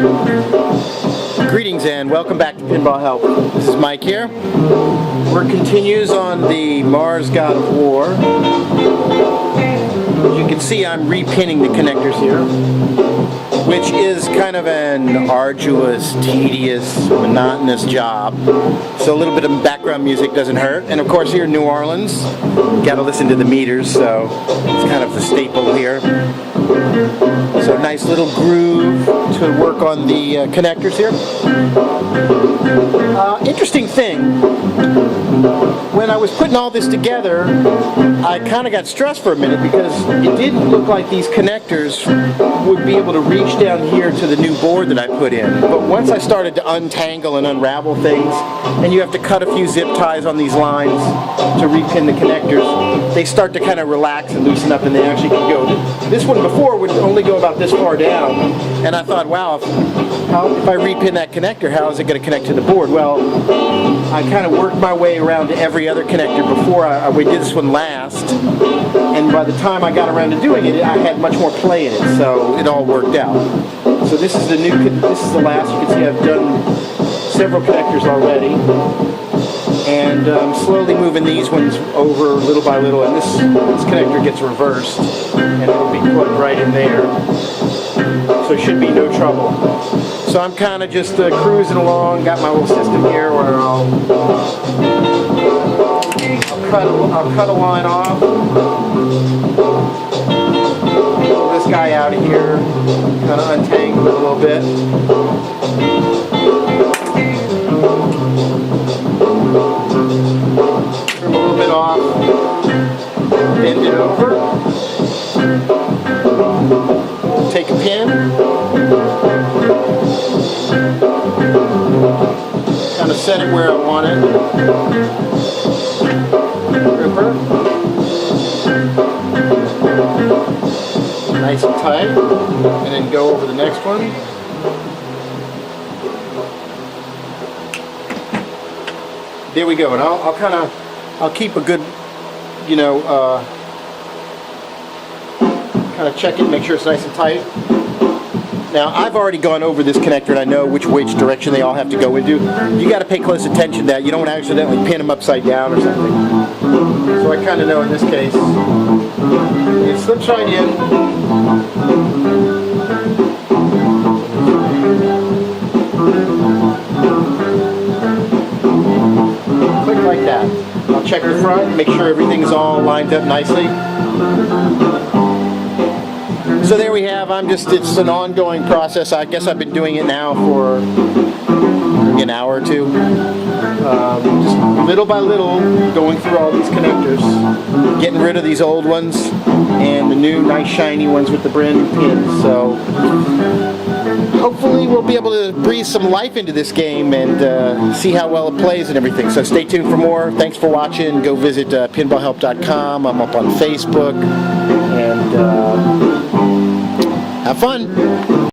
Greetings and welcome back to Pinball Help. This is Mike here. Work continues on the Mars God of War. As you can see, I'm repinning the connectors here, which is kind of an arduous, tedious, monotonous job. So a little bit of background music doesn't hurt. And of course here in New Orleans, you gotta listen to the meters, so it's kind of the staple here. So nice little groove to work on the connectors here. Interesting thing, when I was putting all this together, I kind of got stressed for a minute because it didn't look like these connectors would be able to reach down here to the new board that I put in. But once I started to untangle and unravel things, and you have to cut a few zip ties on these lines to repin the connectors, they start to kind of relax and loosen up, and they actually can go. This one before would only go about this far down, and I thought, wow, if I repin that connector, how is it going to connect to the board? Well, I kind of worked my way around to every other connector before we did this one last, and by the time I got around to doing it, I had much more play in it, so it all worked out. So this is the last. You can see I've done several connectors already, and I'm slowly moving these ones over little by little, and this connector gets reversed, and it'll be plugged right in there, so it should be no trouble. So I'm kind of just cruising along, got my little system here where I'll cut a line off, pull this guy out of here, kind of untangle it a little bit. Trim a little bit off, bend it over, take a pin, kind of set it where I want it. Gripper. Nice and tight. And then go over the next one. There we go. And I'll keep a good, kind of check it, make sure it's nice and tight. Now, I've already gone over this connector and I know which direction they all have to go into. You got to pay close attention to that. You don't want to accidentally pin them upside down or something. So I kind of know in this case. It slips right in. Click like that. I'll check the front, make sure everything's all lined up nicely. So there we have, it's an ongoing process. I guess I've been doing it now for maybe an hour or two. Just little by little, going through all these connectors, getting rid of these old ones, and the new nice shiny ones with the brand new pins. So hopefully we'll be able to breathe some life into this game and see how well it plays and everything. So stay tuned for more. Thanks for watching. Go visit PinballHelp.com. I'm up on Facebook. And have fun!